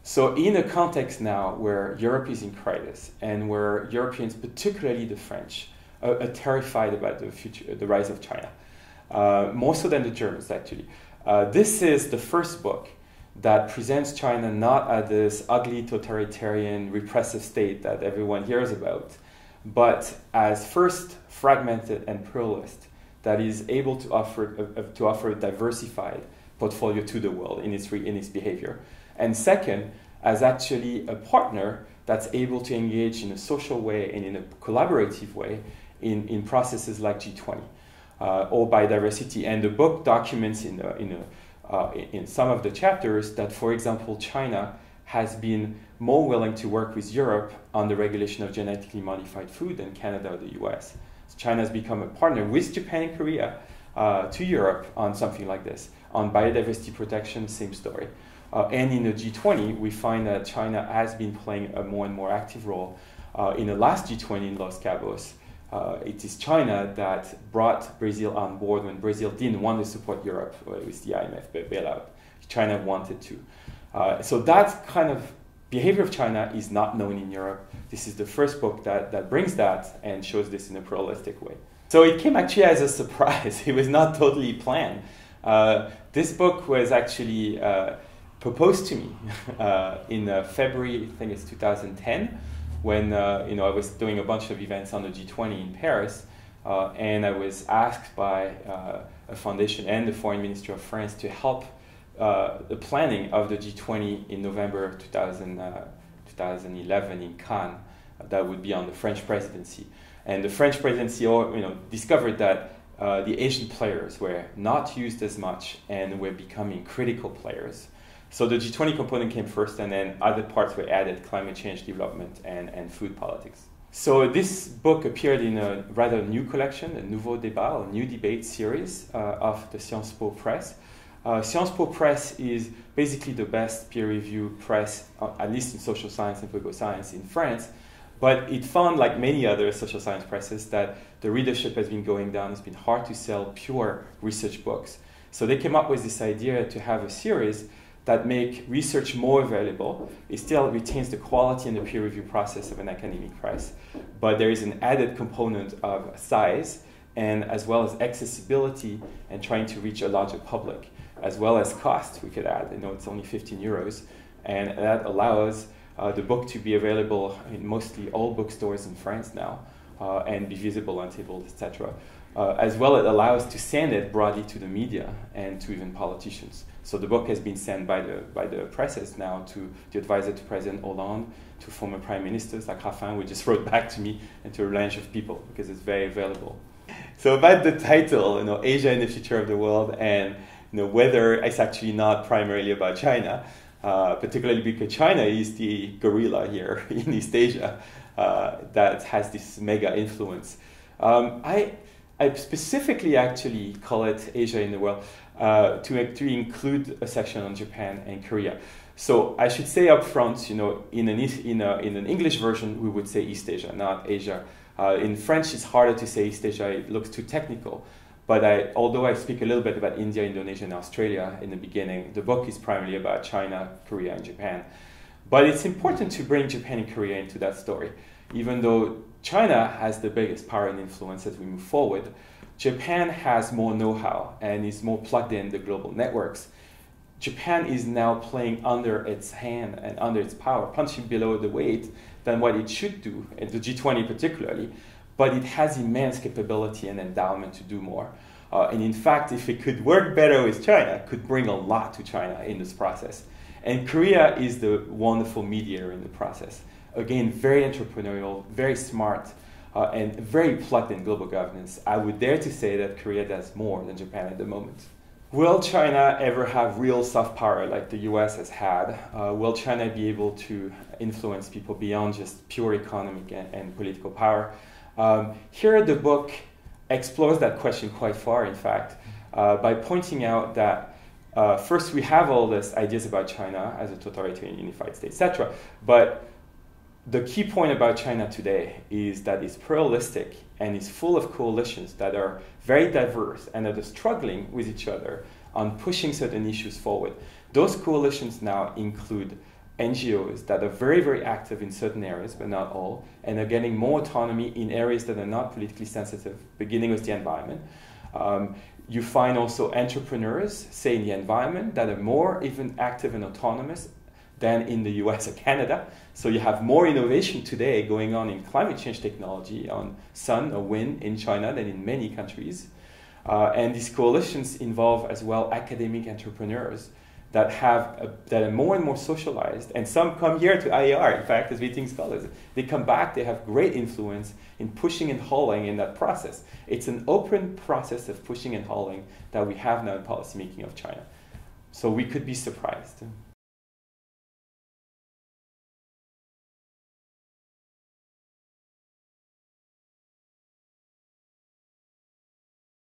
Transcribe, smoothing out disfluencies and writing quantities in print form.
So in a context now where Europe is in crisis and where Europeans, particularly the French, are terrified about the future, the rise of China, more so than the Germans actually. This is the first book that presents China not as this ugly totalitarian repressive state that everyone hears about, but as first fragmented and pluralist that is able to offer a diversified portfolio to the world in its behavior. And second, as actually a partner that's able to engage in a social way and in a collaborative way in processes like G20 or biodiversity. And the book documents in some of the chapters that, for example, China has been more willing to work with Europe on the regulation of genetically modified food than Canada or the US. So China has become a partner with Japan and Korea to Europe on something like this. On biodiversity protection, same story. And in the G20, we find that China has been playing a more and more active role. In the last G20 in Los Cabos, it is China that brought Brazil on board when Brazil didn't want to support Europe with the IMF bailout. China wanted to. So that kind of behavior of China is not known in Europe. This is the first book that brings that and shows this in a pluralistic way. So it came actually as a surprise. It was not totally planned. This book was actually proposed to me in February, I think it's 2010, when I was doing a bunch of events on the G20 in Paris, and I was asked by a foundation and the Foreign Ministry of France to help the planning of the G20 in November 2011 in Cannes. That would be on the French presidency. And the French presidency discovered that the Asian players were not used as much and were becoming critical players. So the G20 component came first, and then other parts were added: climate change, development, and food politics. So this book appeared in a rather new collection, a Nouveaux Débats, or New Debate series of the Sciences Po Press. Sciences Po Press is basically the best peer-reviewed press, at least in social science and political science in France. But it found, like many other social science presses, that the readership has been going down. It's been hard to sell pure research books. So they came up with this idea to have a series that make research more available. It still retains the quality and the peer review process of an academic press, but there is an added component of size and as well as accessibility and trying to reach a larger public, as well as cost, we could add. It's only 15 euros, and that allows the book to be available in mostly all bookstores in France now and be visible on tables, etc. As well, it allows to send it broadly to the media and to even politicians. So the book has been sent by the presses now to the advisor to President Hollande, to former prime ministers like Raffin, who just wrote back to me, and to a range of people because it's very available. So about the title, Asia and the Future of the World, and whether it's actually not primarily about China, particularly because China is the gorilla here in East Asia that has this mega influence. I specifically actually call it Asia in the World to include a section on Japan and Korea. So I should say up front, in an English version, we would say East Asia, not Asia. In French, it's harder to say East Asia. It looks too technical. But although I speak a little bit about India, Indonesia, and Australia in the beginning, the book is primarily about China, Korea, and Japan. But it's important to bring Japan and Korea into that story. Even though China has the biggest power and influence as we move forward, Japan has more know-how and is more plugged in the global networks. Japan is now playing under its hand and under its power, punching below the weight than what it should do, and the G20 particularly, but it has immense capability and endowment to do more. And in fact, if it could work better with China, it could bring a lot to China in this process. And Korea is the wonderful mediator in the process. Again, very entrepreneurial, very smart, and very plugged in global governance. I would dare to say that Korea does more than Japan at the moment. Will China ever have real soft power like the US has had? Will China be able to influence people beyond just pure economic and political power? Here the book explores that question quite far, in fact, by pointing out that first we have all these ideas about China as a totalitarian unified state, etc. But the key point about China today is that it's pluralistic and it's full of coalitions that are very diverse and that are struggling with each other on pushing certain issues forward. Those coalitions now include NGOs that are very, very active in certain areas, but not all, and are getting more autonomy in areas that are not politically sensitive, beginning with the environment. You find also entrepreneurs, say in the environment, that are more even active and autonomous than in the US or Canada. So you have more innovation today going on in climate change technology on sun or wind in China than in many countries. And these coalitions involve as well academic entrepreneurs that are more and more socialized, and some come here to IAR, in fact, as visiting scholars. They come back, they have great influence in pushing and hauling in that process. It's an open process of pushing and hauling that we have now in policymaking of China. So we could be surprised.